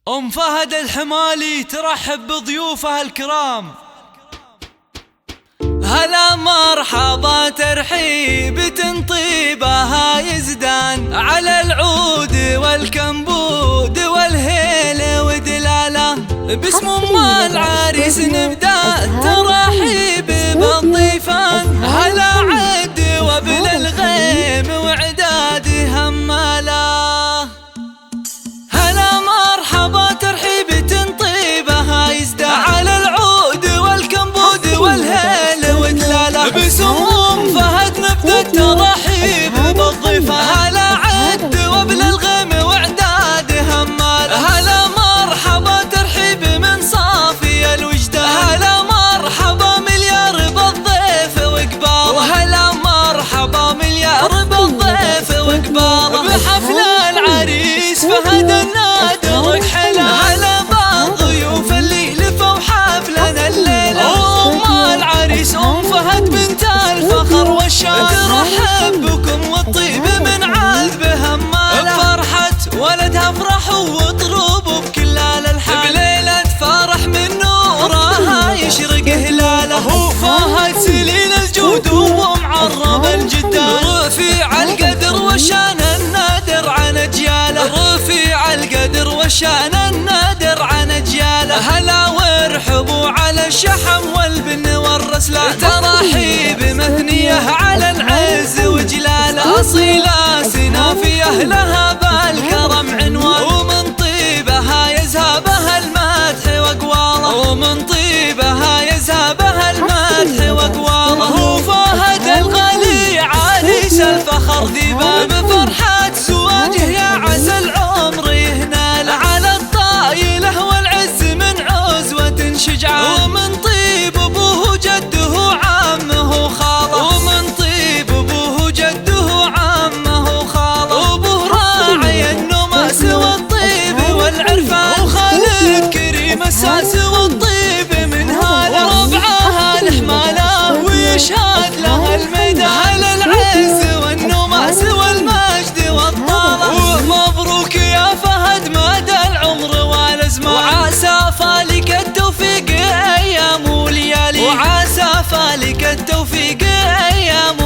أم فهد الحمالي ترحب بضيوفها الكرام. هلا مرحبا ترحيب تنطيبها يزدان على العود والكمبود والهيل ودلاله. باسم ام العريس نبدا ترحيب بالضيفان. هلا عد وابن الغيم وعداد هماله. هلا مرحبا ترحيب تنطيبها يزدان على العود والكمبود والهيل ودلاله. باسم ام فهد نبدا الترحيب بالضيفان. هلا عد وابن الغيم وعداد هماله. هلا مرحبا ترحيب من صافي الوجدان. هلا مرحبا مليار بالضيف وقباله. هلا مرحبا مليار بالضيف وقباله. بحفل العريس فهد النادر رحله. هلا بالضيوف اللي لفوا حفلنا الليله. ام العريس ام فهد بنت الفخر والشان ترحب بكم والطيب من عذب هماله. بفرحة ولدها افرحوا واطربوا بكل الالحان. بليلة فرح من نورها يشرق هلاله. فهد سليل الجود ومعرب الجدان. رفيع القدر والشان النادر عن اجياله. رفيع القدر والشان النادر عن اجياله. هلا وارحبوا على الشحم والبن والرسلان. تراحيب مثنيه على العز وجلاله. اصيله سنافيه لها بالكرم عنوان. ومن طيبها يزهبها المدح واقواله. ومن طيبها يزهبها المدح واقواله. فهد الغالي عريس الفخر ذيبان. بفرحة زواجه يا عسى العمر يهناله. على الطايله والعز من عزوة شجعان. ومن طيب ابوه جده عمه خاله. ومن طيب ابوه جده عمه خاله. ابوه راعي النماس والطيب والعرفان. وخالد كريم الساس والطيب من هاله. وربعها الحماله ويشهد لها الميدان. هلا العز والنماس والمجد والطاله. ومبروك يا فهد مدى العمر والازمان. وعسى فالك التوفيق ايام وليالي. وعسى فالك التوفيق ايام